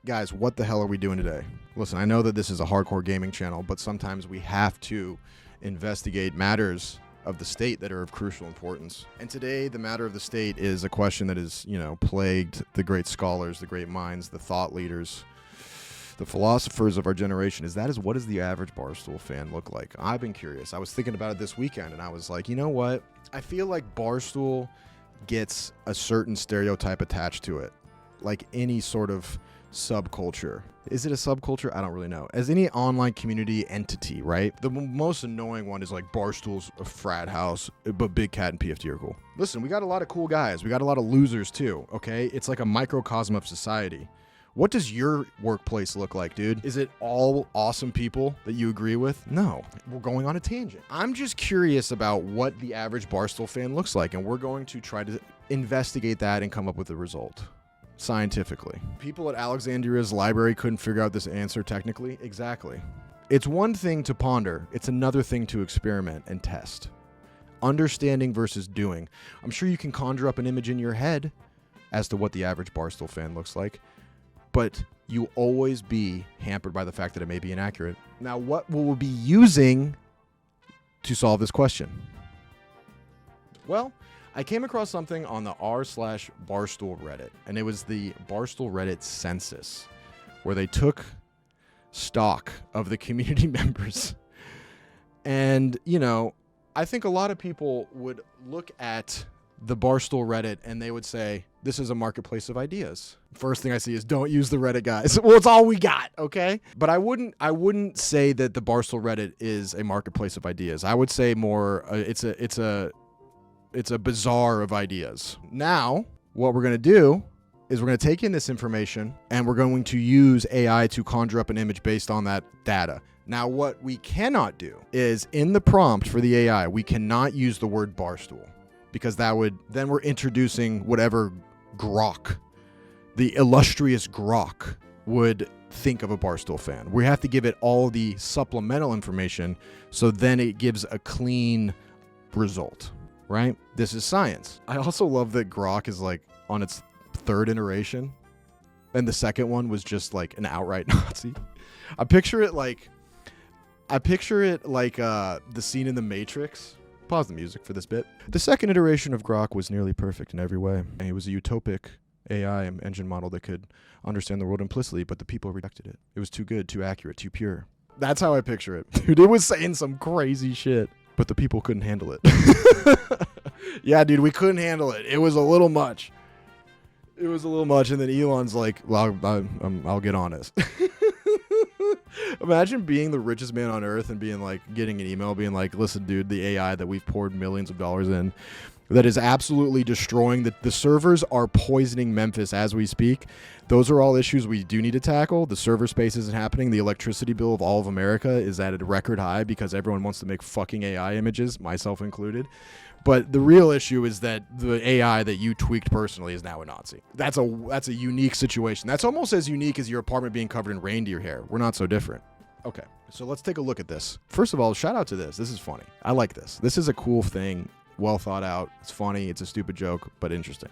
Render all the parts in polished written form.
Guys, what the hell are we doing today? Listen, I know that this is a hardcore gaming channel, but sometimes we have to investigate matters of the state that are of crucial importance. And today, the matter of the state is a question that has, plagued the great scholars, the great minds, the thought leaders, the philosophers of our generation. What does the average Barstool fan look like? I've been curious. I was thinking about it this weekend, and I was like, you know what? I feel like Barstool gets a certain stereotype attached to it, like any sort of subculture. Is it a subculture? I don't really know. As any online community entity, right? The most annoying one is like Barstool's a frat house, but Big Cat and PFT are cool. Listen, we got a lot of cool guys. We got a lot of losers too, okay? It's like a microcosm of society. What does your workplace look like, dude? Is it all awesome people that you agree with? No. We're going on a tangent. I'm just curious about what the average Barstool fan looks like, and we're going to try to investigate that and come up with a result. Scientifically. People at Alexandria's library couldn't figure out this answer technically. Exactly. It's one thing to ponder. It's another thing to experiment and test. Understanding versus doing. I'm sure you can conjure up an image in your head as to what the average Barstool fan looks like, but you always be hampered by the fact that it may be inaccurate. Now, what will we be using to solve this question? Well, I came across something on the r/Barstool Reddit, and it was the Barstool Reddit census, where they took stock of the community members. And, I think a lot of people would look at the Barstool Reddit and they would say, this is a marketplace of ideas. First thing I see is don't use the Reddit, guys. Well, it's all we got, okay? But I wouldn't say that the Barstool Reddit is a marketplace of ideas. I would say more it's a bazaar of ideas. Now, what we're going to do is we're going to take in this information and we're going to use AI to conjure up an image based on that data. Now, what we cannot do is in the prompt for the AI, we cannot use the word Barstool, because then we're introducing whatever Grok, the illustrious Grok, would think of a Barstool fan. We have to give it all the supplemental information so then it gives a clean result. Right? This is science. I also love that Grok is like on its third iteration, and the second one was just like an outright Nazi. I picture it like the scene in The Matrix. Pause the music for this bit. The second iteration of Grok was nearly perfect in every way. And it was a utopic AI engine model that could understand the world implicitly, but the people rejected it. It was too good, too accurate, too pure. That's how I picture it. Dude, it was saying some crazy shit, but the people couldn't handle it. Yeah, dude, we couldn't handle it. It was a little much. And then Elon's like, well, I'll get honest. Imagine being the richest man on earth and getting an email being like, listen, dude, the AI that we've poured millions of dollars in that is absolutely destroying the servers are poisoning Memphis as we speak. Those are all issues we do need to tackle. The server space isn't happening. The electricity bill of all of America is at a record high because everyone wants to make fucking AI images, myself included. But the real issue is that the AI that you tweaked personally is now a Nazi. That's a unique situation. That's almost as unique as your apartment being covered in reindeer hair. We're not so different. Okay, so let's take a look at this. First of all, shout out to this. This is funny. I like this. This is a cool thing. Well thought out. It's funny. It's a stupid joke, but interesting.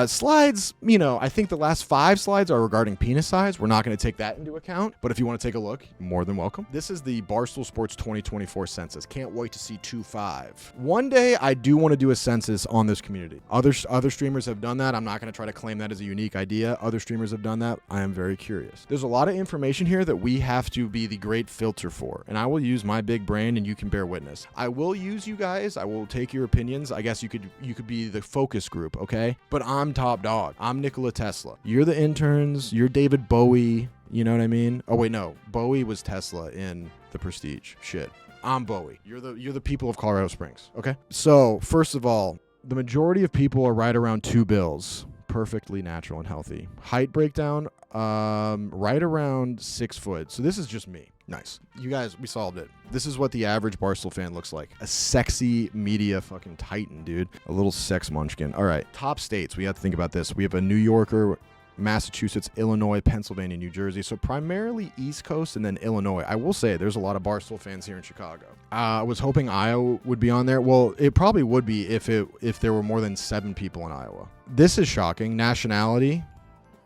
Slides, I think the last 5 slides are regarding penis size. We're not going to take that into account, but if you want to take a look, more than welcome. This is the Barstool Sports 2024 census. Can't wait to see 2.5. One day, I do want to do a census on this community. Other streamers have done that. I'm not going to try to claim that as a unique idea. Other streamers have done that. I am very curious. There's a lot of information here that we have to be the great filter for, and I will use my big brain, and you can bear witness. I will use you guys. I will take your opinions. I guess you could be the focus group, okay? But I'm top dog. I'm Nikola Tesla. You're the interns. You're David Bowie. You know what I mean? Oh wait, no. Bowie was Tesla in The Prestige. Shit. I'm Bowie. You're the people of Colorado Springs, okay? So first of all, the majority of people are right around 2 bills. Perfectly natural and healthy. Height breakdown, right around 6 foot. So this is just me. Nice. You guys, we solved it. This is what the average Barstool fan looks like. A sexy media fucking titan, dude. A little sex munchkin. All right. Top states. We have to think about this. We have a New Yorker, Massachusetts, Illinois, Pennsylvania, New Jersey. So primarily East Coast and then Illinois. I will say there's a lot of Barstool fans here in Chicago. I was hoping Iowa would be on there. Well, it probably would be if there were more than 7 people in Iowa. This is shocking. Nationality.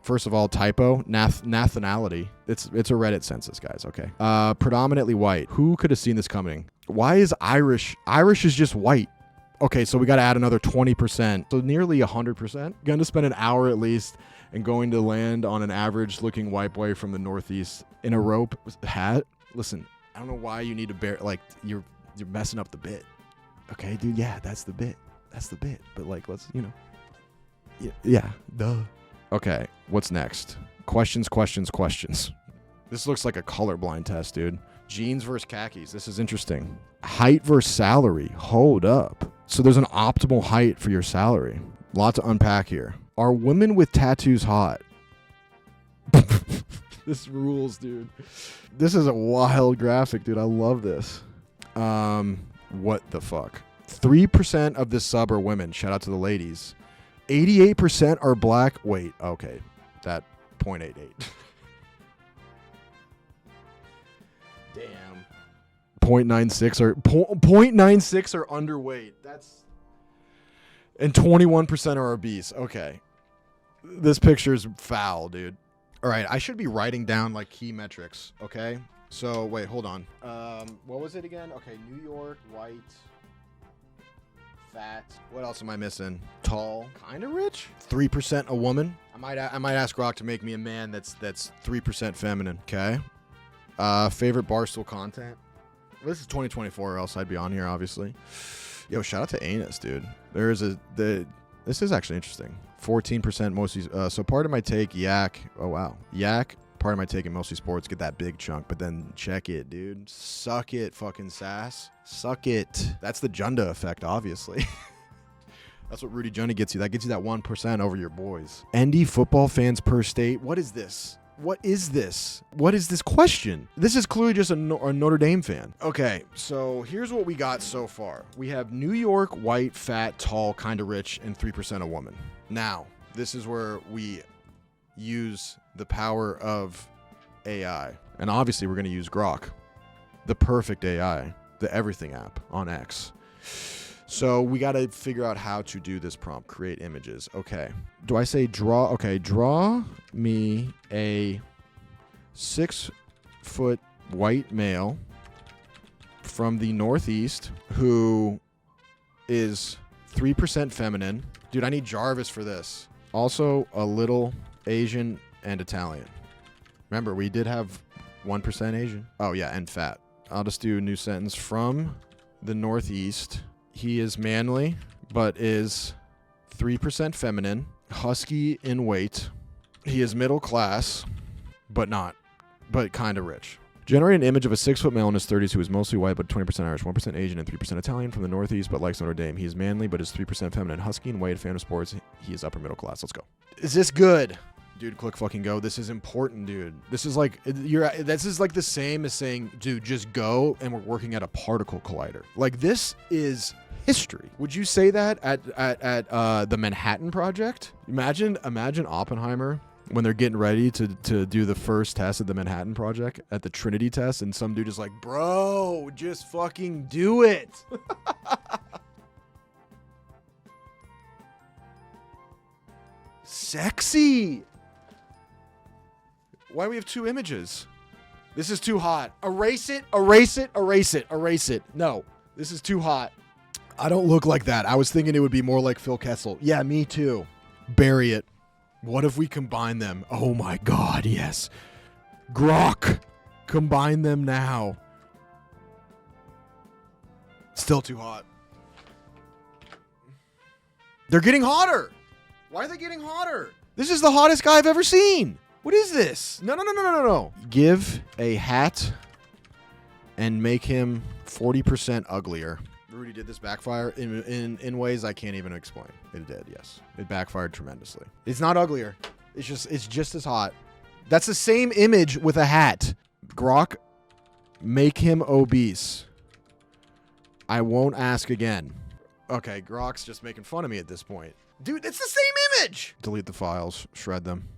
First of all, typo, nationality. It's a Reddit census, guys, okay. Predominantly white. Who could have seen this coming? Why is Irish? Irish is just white. Okay, so we got to add another 20%. So nearly 100%. Going to spend an hour at least and going to land on an average looking white boy from the Northeast in a rope hat. Listen, I don't know why you need to bear, like, you're messing up the bit. Okay, dude, yeah, that's the bit. That's the bit. But, like, let's, you know. Yeah, duh. Okay, what's next? Questions. This looks like a colorblind test, dude. Jeans versus khakis. This is interesting. Height versus salary. Hold up. So there's an optimal height for your salary. Lot to unpack here. Are women with tattoos hot? This rules, dude. This is a wild graphic, dude. I love this. What the fuck? 3% of this sub are women. Shout out to the ladies. 88% are black. Wait, okay. That 0.88. Damn. 0.96 are underweight. That's, and 21% are obese. Okay. This picture is foul, dude. All right, I should be writing down like key metrics, okay? So, wait, hold on. What was it again? Okay, New York, white, fat. What else am I missing? Tall, kind of rich. 3% a woman. I might ask Rock to make me a man that's 3% feminine. Okay. Favorite Barstool content. This is 2024, or else I'd be on here, obviously. Yo, shout out to Anus, dude. This is actually interesting. 14% mostly. So part of my take, yak. Oh wow, yak. Part of my take in mostly sports, get that big chunk, but then check it, dude. Suck it, fucking sass. Suck it. That's the Junda effect, obviously. That's what Rudy Junda gets you. That gets you that 1% over your boys. ND football fans per state. What is this? What is this? What is this question? This is clearly just a Notre Dame fan. Okay, so here's what we got so far. We have New York, white, fat, tall, kind of rich, and 3% a woman. Now, this is where we use the power of AI. And obviously, we're going to use Grok, the perfect AI, the everything app on X. So we got to figure out how to do this prompt, create images. Okay. Do I say draw? Okay, draw me a 6-foot white male from the Northeast who is 3% feminine. Dude, I need Jarvis for this. Also, a little Asian and Italian. Remember, we did have 1% Asian. Oh, yeah, and fat. I'll just do a new sentence. From the Northeast, he is manly, but is 3% feminine, husky in weight. He is middle class, but kind of rich. Generate an image of a 6-foot male in his 30s who is mostly white, but 20% Irish, 1% Asian, and 3% Italian from the Northeast, but likes Notre Dame. He is manly, but is 3% feminine, husky in weight, a fan of sports. He is upper middle class. Let's go. Is this good? Dude, click fucking go. This is important, dude. This is like the same as saying, dude, just go and we're working at a particle collider. Like, this is history. Would you say that at the Manhattan Project? Imagine Oppenheimer when they're getting ready to do the first test at the Manhattan Project, at the Trinity test, and some dude is like, bro, just fucking do it. Sexy. Why do we have two images? This is too hot. Erase it. No, this is too hot. I don't look like that. I was thinking it would be more like Phil Kessel. Yeah, me too. Bury it. What if we combine them? Oh my God, yes. Grok. Combine them now. Still too hot. They're getting hotter. Why are they getting hotter? This is the hottest guy I've ever seen. What is this? No. Give a hat and make him 40% uglier. Rudy, did this backfire in ways I can't even explain? It did, yes. It backfired tremendously. It's not uglier. It's just as hot. That's the same image with a hat. Grok, make him obese. I won't ask again. Okay, Grok's just making fun of me at this point. Dude, it's the same image! Delete the files. Shred them.